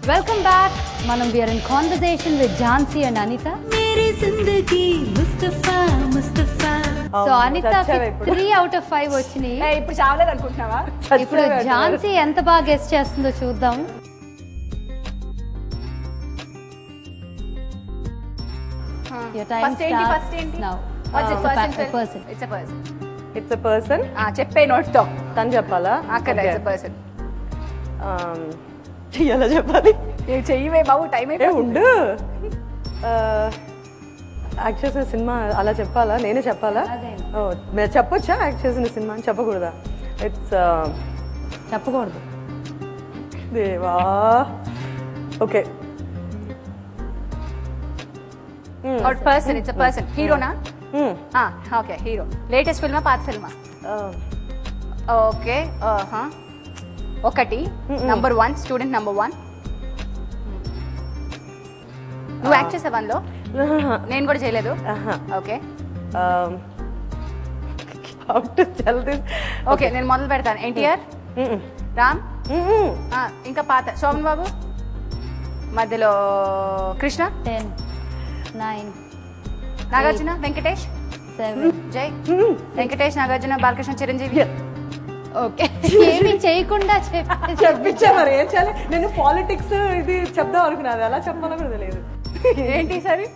Welcome back. Manam, we are in conversation with Jhansi and Anita. मेरी जिंदगी Mustafa Mustafa. So Anita 3 out of 5 వచ్చినాయి. ఇప్పుడు చావలేదు అనుకుంటున్నావా? ఇప్పుడు Jhansi ఎంత బాగా గెస్ చేస్తుందో చూద్దాం. Your time starts first ఏంటి? now. What's it? Person. It's a person. It's a person. చెప్పే నోట్ తో తను చెప్పాలా? అక్కడ it's a person. ఎలా చెప్పాలి? చెయ్యవే బాబు, టైం ఉండు. యాక్ట్ చేసిన సినిమా అలా చెప్పాలా? నేనే చెప్పాలా? చెప్పొచ్చా యాక్ట్ చేసిన సినిమా అని? చెప్పకూడదా? ఇట్స్ చెప్పకూడదు. దేవా. Okay. Person, it's a person. హీరోనా? Okay, hero. లేటెస్ట్ ఫిల్మా, పాత ఫిల్మా? ఓకే. ఒకటి నంబర్ 1, స్టూడెంట్ నంబర్ 1. నువ్వు యాక్ట్ చేసావా అందులో? నేను కూడా చేయలేదు. ఓకే ఓకే, నేను మొదలు పెడతాను. ఎన్టీఆర్, రామ్, ఇంకా పాత శోభన్ బాబు, మధ్యలో కృష్ణ, 10 9 నాగార్జున, వెంకటేష్, 7 జై, వెంకటేష్, నాగార్జున, బాలకృష్ణ, చిరంజీవి. ఓకే, ఏమి చేయకుండా చెప్పించా. మరి ఏం చేయాలి? నేను పాలిటిక్స్ ఇది చెప్దాం అనుకున్నది, అలా చెప్పాలో కూడా తెలియదు. ఏంటి సరే,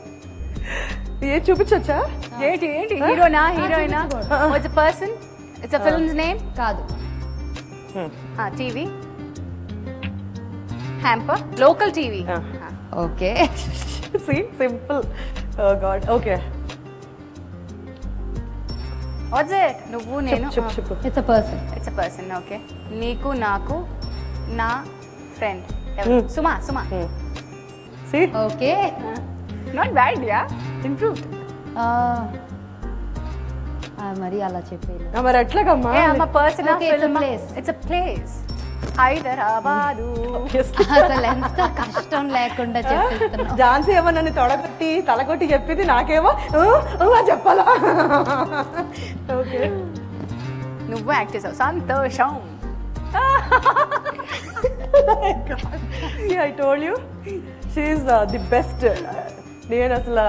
ఏ చూపించొచ్చా? ఏంటి ఏంటి? హీరోనా, హీరోయినా? What's a person? It's a films name? కాదు. TV, hamper, local TV. Okay, simple. Oh God. Okay, what's it? నువ్వు, నేను. చెప్పు. It's a person. It's a person. Okay, నీకు, నాకు, నా friend Suma. Suma. Okay, not bad, ya, improved. మరి అలా చెప్పేది. మరి ఎట్లాగమ్మా? Person, place. It's a place. Hyderabad. అసలు ఎంత కష్టం లేకుండా చెప్పిస్తున్నా. ఝాన్సీ ఏమో నన్ను తొడగొట్టి తలకొట్టి చెప్పింది, నాకేమో చెప్పాలా? ఓకే, నువ్వు యాక్ట్ చేసావు. సంతోషం. I told you she is the best. నేను అసలు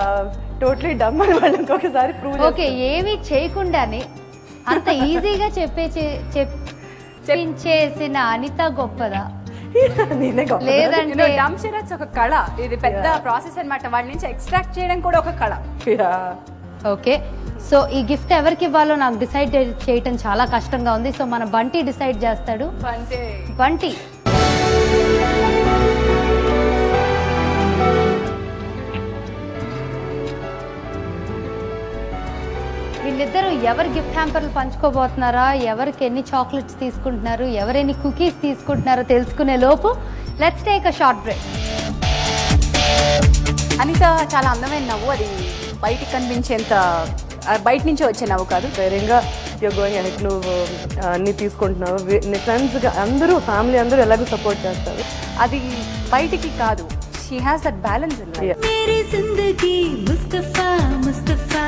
టోటలీ డమ్ అని వాళ్ళు ఇంకొకసారి ప్రూవ్. ఓకే, ఏమి చేయకుండానే అంత ఈజీగా చెప్పించేసిన అనిత గొప్పదా? నేనే గొప్ప. లేదంటే డమ్ షరట్స్ ఒక కళ. ఇది పెద్ద ప్రాసెస్ అన్నమాట. వాళ్ళ నుంచి ఎక్స్ట్రాక్ట్ చేయడం కూడా ఒక కళ. ఓకే, సో ఈ గిఫ్ట్ ఎవరికి ఇవ్వాలో నాకు డిసైడ్ చేయటం చాలా కష్టంగా ఉంది. సో మన బంటి డిసైడ్ చేస్తాడు. బంటి, వీళ్ళిద్దరూ ఎవరు గిఫ్ట్ హ్యాంపర్లు పంచుకోబోతున్నారా, ఎవరికి ఎన్ని చాక్లెట్స్ తీసుకుంటున్నారు, ఎవరెన్ని కుకీస్ తీసుకుంటున్నారో తెలుసుకునే లోపు let's take a short break. Anitha చాలా అందమైన నవ్వు. అది బయటికి కనిపించేంత, బయట నుంచి వచ్చే నవ్వు కాదు. ధైర్యంగా యూర్ గోయింగ్ అహెడ్. నువ్వు అన్ని తీసుకుంటున్నావు. నీ ఫ్రెండ్స్ అందరూ, ఫ్యామిలీ అందరూ ఎలాగో సపోర్ట్ చేస్తారు. అది బయటికి కాదు. She has that balance in life. मेरी जिंदगी मुस्तफा मुस्तफा.